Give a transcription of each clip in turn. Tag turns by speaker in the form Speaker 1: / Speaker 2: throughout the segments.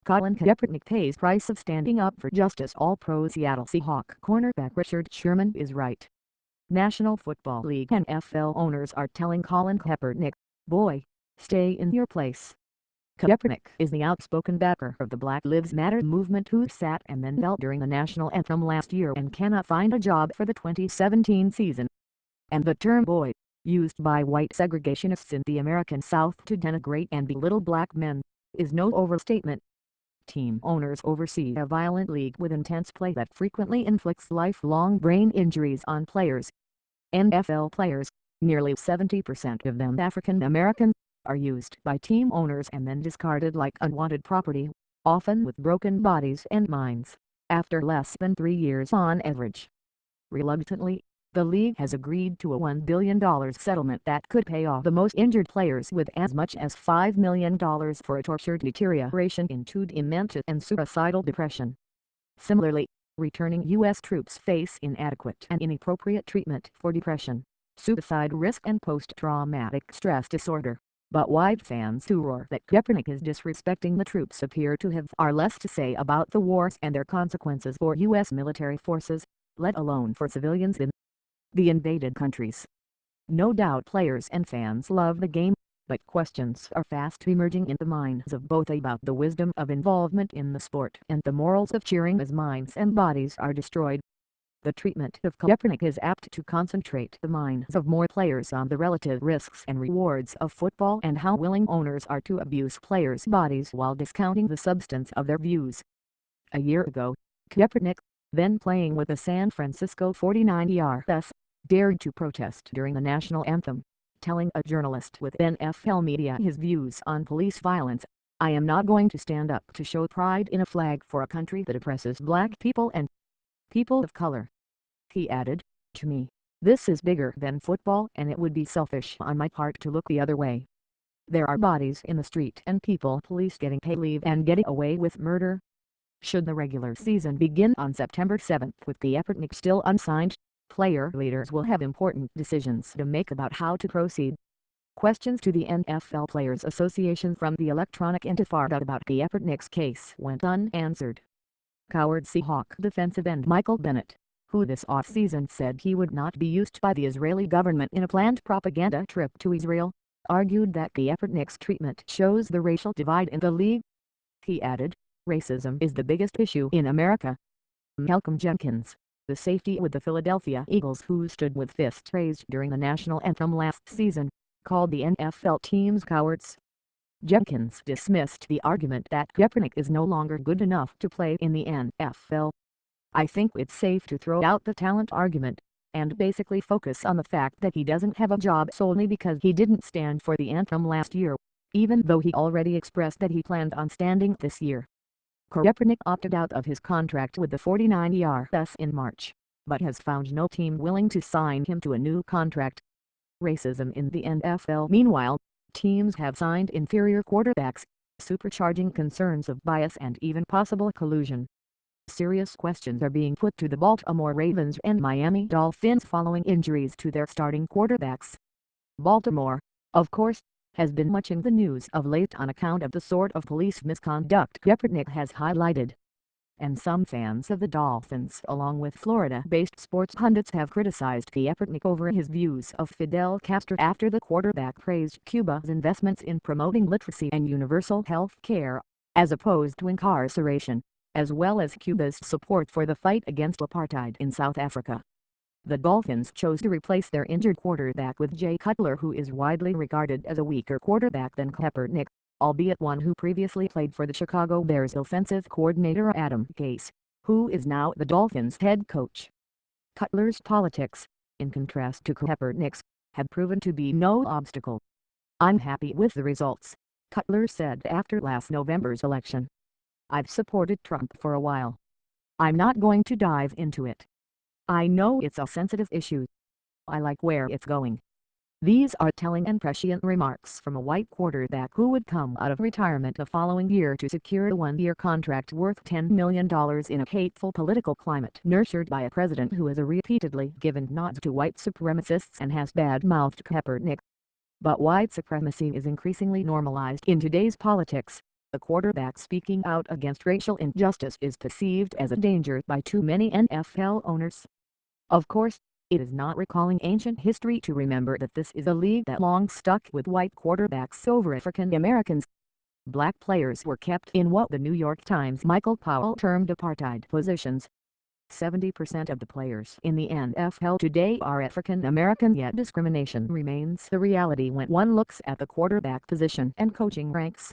Speaker 1: Colin Kaepernick pays price of standing up for justice. All-Pro Seattle Seahawk cornerback Richard Sherman is right. National Football League NFL owners are telling Colin Kaepernick, "Boy, stay in your place." Kaepernick is the outspoken backer of the Black Lives Matter movement who sat and then knelt during the national anthem last year and cannot find a job for the 2017 season. And the term boy, used by white segregationists in the American South to denigrate and belittle black men, is no overstatement. Team owners oversee a violent league with intense play that frequently inflicts lifelong brain injuries on players. NFL players, nearly 70% of them African American, are used by team owners and then discarded like unwanted property, often with broken bodies and minds, after less than 3 years on average. Reluctantly, the league has agreed to a $1 billion settlement that could pay off the most injured players with as much as $5 million for a tortured deterioration into dementia and suicidal depression. Similarly, returning U.S. troops face inadequate and inappropriate treatment for depression, suicide risk and post-traumatic stress disorder. But white fans who roar that Kaepernick is disrespecting the troops appear to have far less to say about the wars and their consequences for U.S. military forces, let alone for civilians in the invaded countries. No doubt players and fans love the game, but questions are fast emerging in the minds of both about the wisdom of involvement in the sport and the morals of cheering as minds and bodies are destroyed. The treatment of Kaepernick is apt to concentrate the minds of more players on the relative risks and rewards of football and how willing owners are to abuse players' bodies while discounting the substance of their views. A year ago, Kaepernick, then playing with the San Francisco 49ers, dared to protest during the national anthem, telling a journalist with vnmedia his views on police violence, "I am not going to stand up to show pride in a flag for a country that oppresses black people and people of color." He added, "To me, this is bigger than football and it would be selfish on my part to look the other way. There are bodies in the street and police getting paid leave and getting away with murder." Should the regular season begin on September 7 with Kaepernick still unsigned, player leaders will have important decisions to make about how to proceed. Questions to the NFL Players Association from the Electronic Intifada about Kaepernick's case went unanswered. Coward Seahawk defensive end Michael Bennett, who this off-season said he would not be used by the Israeli government in a planned propaganda trip to Israel, argued that Kaepernick's treatment shows the racial divide in the league. He added, "Racism is the biggest issue in America." Malcolm Jenkins, the safety with the Philadelphia Eagles who stood with fists raised during the national anthem last season, called the NFL teams cowards. Jenkins dismissed the argument that Kaepernick is no longer good enough to play in the NFL. "I think it's safe to throw out the talent argument, and basically focus on the fact that he doesn't have a job solely because he didn't stand for the anthem last year, even though he already expressed that he planned on standing this year." Kaepernick opted out of his contract with the 49ers in March, but has found no team willing to sign him to a new contract. Racism in the NFL. Meanwhile, teams have signed inferior quarterbacks, supercharging concerns of bias and even possible collusion. Serious questions are being put to the Baltimore Ravens and Miami Dolphins following injuries to their starting quarterbacks. Baltimore, of course, has been much in the news of late on account of the sort of police misconduct Kaepernick has highlighted. And some fans of the Dolphins along with Florida-based sports pundits have criticized Kaepernick over his views of Fidel Castro after the quarterback praised Cuba's investments in promoting literacy and universal health care, as opposed to incarceration, as well as Cuba's support for the fight against apartheid in South Africa. The Dolphins chose to replace their injured quarterback with Jay Cutler, who is widely regarded as a weaker quarterback than Kaepernick, albeit one who previously played for the Chicago Bears offensive coordinator Adam Gase, who is now the Dolphins head coach. Cutler's politics, in contrast to Kaepernick's, have proven to be no obstacle. "I'm happy with the results," Cutler said after last November's election. "I've supported Trump for a while. I'm not going to dive into it. I know it's a sensitive issue. I like where it's going." These are telling and prescient remarks from a white quarterback who would come out of retirement the following year to secure a one-year contract worth $10 million in a hateful political climate nurtured by a president who has repeatedly given nods to white supremacists and has bad-mouthed Kaepernick. But white supremacy is increasingly normalized in today's politics, the quarterback speaking out against racial injustice is perceived as a danger by too many NFL owners. Of course, it is not recalling ancient history to remember that this is a league that long stuck with white quarterbacks over African Americans. Black players were kept in what the New York Times' Michael Powell termed apartheid positions. 70% of the players in the NFL today are African American, yet discrimination remains the reality when one looks at the quarterback position and coaching ranks.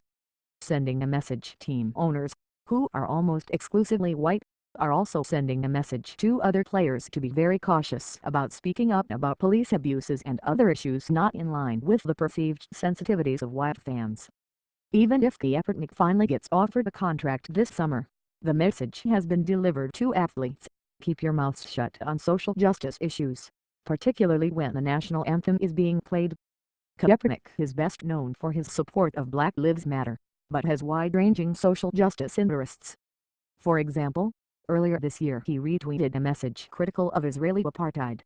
Speaker 1: Sending a message: team owners, who are almost exclusively white, are also sending a message to other players to be very cautious about speaking up about police abuses and other issues not in line with the perceived sensitivities of white fans. Even if Kaepernick finally gets offered a contract this summer, the message has been delivered to athletes: keep your mouths shut on social justice issues, particularly when the national anthem is being played. Kaepernick is best known for his support of Black Lives Matter, but has wide-ranging social justice interests. For example, earlier this year he retweeted a message critical of Israeli apartheid.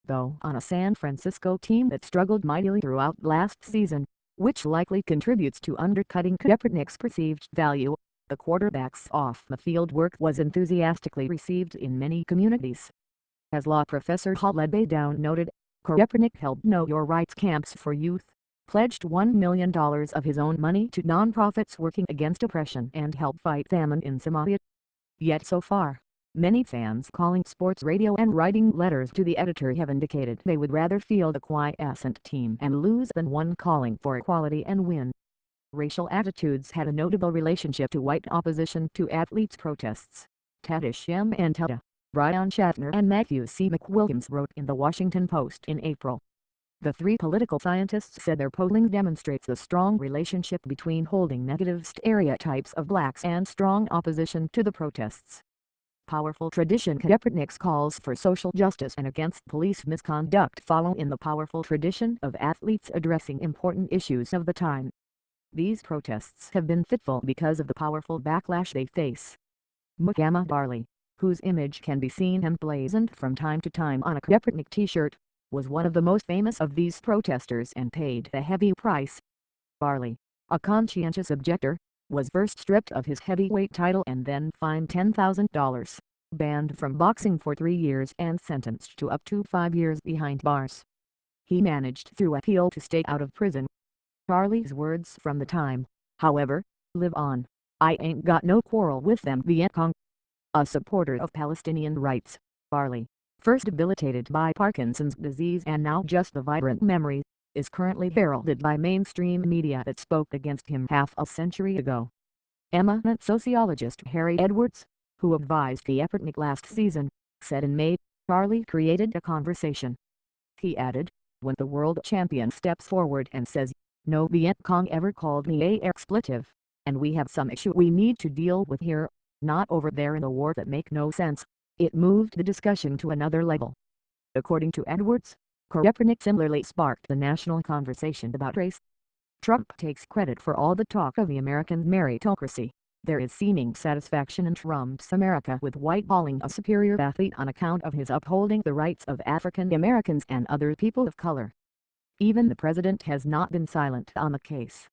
Speaker 1: Though on a San Francisco team that struggled mightily throughout last season, which likely contributes to undercutting Kaepernick's perceived value, the quarterback's off-the-field work was enthusiastically received in many communities. As law professor Khaled Baydoun noted, Kaepernick held Know Your Rights camps for youth, pledged $1 million of his own money to nonprofits working against oppression and help fight famine in Somalia. Yet so far, many fans calling sports radio and writing letters to the editor have indicated they would rather field a quiescent team and lose than one calling for equality and win. Racial attitudes had a notable relationship to white opposition to athletes' protests. Tadish M. Antetta, Brian Shatner and Matthew C. McWilliams wrote in the Washington Post in April. The three political scientists said their polling demonstrates a strong relationship between holding negative stereotypes of blacks and strong opposition to the protests. Powerful tradition: Kaepernick's calls for social justice and against police misconduct follow in the powerful tradition of athletes addressing important issues of the time. These protests have been fitful because of the powerful backlash they face. Mukama Barley, whose image can be seen emblazoned from time to time on a Kaepernick t-shirt, was one of the most famous of these protesters and paid a heavy price. Barley, a conscientious objector, was first stripped of his heavyweight title and then fined $10,000, banned from boxing for 3 years and sentenced to up to 5 years behind bars. He managed through appeal to stay out of prison. Barley's words from the time, however, live on. I ain't got no quarrel with them Viet Cong. A supporter of Palestinian rights, Barley, first debilitated by Parkinson's disease and now just a vibrant memory, is currently heralded by mainstream media that spoke against him half a century ago. Eminent sociologist Harry Edwards, who advised Kaepernick last season, said in May, Barley created a conversation. He added, when the world champion steps forward and says, no Viet Cong ever called me a expletive, and we have some issue we need to deal with here, not over there in the war that make no sense, it moved the discussion to another level. According to Edwards, Kaepernick similarly sparked the national conversation about race. Trump takes credit for all the talk of the American meritocracy. There is seeming satisfaction in Trump's America with white-balling a superior athlete on account of his upholding the rights of African Americans and other people of color. Even the president has not been silent on the case.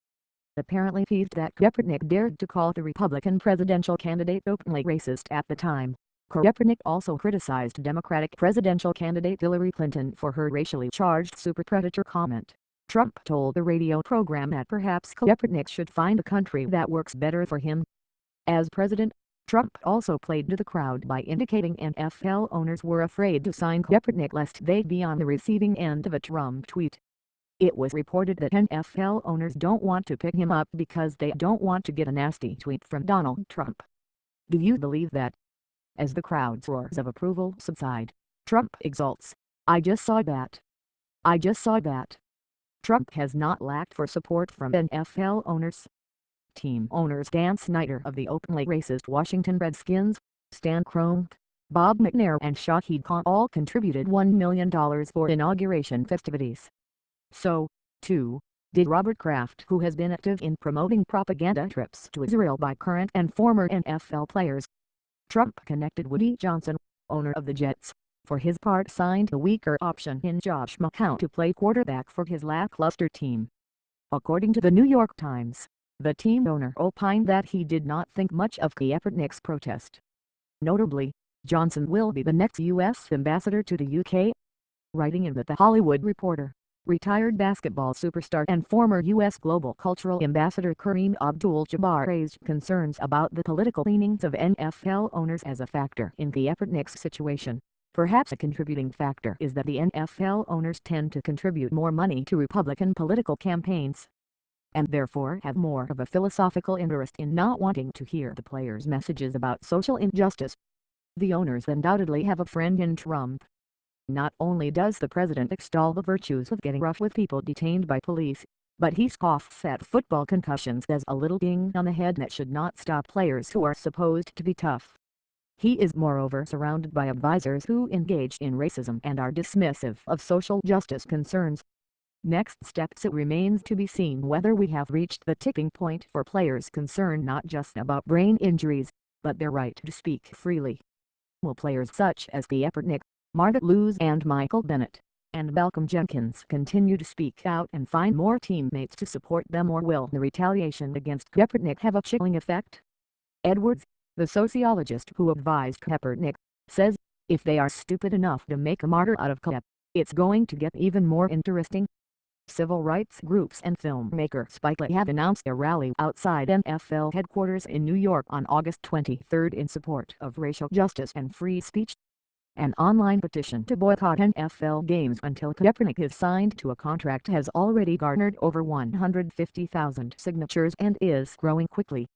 Speaker 1: Apparently peeved that Kaepernick dared to call the Republican presidential candidate openly racist at the time, Kaepernick also criticized Democratic presidential candidate Hillary Clinton for her racially charged super predator comment. Trump told the radio program that perhaps Kaepernick should find a country that works better for him. As president, Trump also played to the crowd by indicating NFL owners were afraid to sign Kaepernick lest they be on the receiving end of a Trump tweet. It was reported that NFL owners don't want to pick him up because they don't want to get a nasty tweet from Donald Trump. Do you believe that? As the crowd's roars of approval subside, Trump exults, I just saw that. I just saw that. Trump has not lacked for support from NFL owners. Team owners Dan Snyder of the openly racist Washington Redskins, Stan Kroenke, Bob McNair and Shahid Khan all contributed $1 million for inauguration festivities. So, too, did Robert Kraft, who has been active in promoting propaganda trips to Israel by current and former NFL players. Trump connected Woody Johnson, owner of the Jets, for his part signed the weaker option in Josh McCown to play quarterback for his lackluster team. According to the New York Times, The team owner opined that he did not think much of Kaepernick's protest. Notably, Johnson will be the next U.S. ambassador to the UK. Writing in The Hollywood Reporter, retired basketball superstar and former U.S. Global Cultural Ambassador Kareem Abdul-Jabbar raised concerns about the political leanings of NFL owners as a factor in Kaepernick's situation. Perhaps a contributing factor is that the NFL owners tend to contribute more money to Republican political campaigns, and therefore have more of a philosophical interest in not wanting to hear the players' messages about social injustice. The owners undoubtedly have a friend in Trump. Not only does the president extol the virtues of getting rough with people detained by police, but he scoffs at football concussions as a little ding on the head that should not stop players who are supposed to be tough. He is moreover surrounded by advisors who engage in racism and are dismissive of social justice concerns. Next steps: it remains to be seen whether we have reached the tipping point for players concerned not just about brain injuries, but their right to speak freely. Will players such as Kaepernick, Margaret Lewis and Michael Bennett, and Malcolm Jenkins continue to speak out and find more teammates to support them, or will the retaliation against Kaepernick have a chilling effect? Edwards, the sociologist who advised Kaepernick, says, if they are stupid enough to make a martyr out of Kaep, it's going to get even more interesting. Civil rights groups and filmmaker Spike Lee have announced a rally outside NFL headquarters in New York on August 23 in support of racial justice and free speech. An online petition to boycott NFL games until Kaepernick is signed to a contract has already garnered over 150,000 signatures and is growing quickly.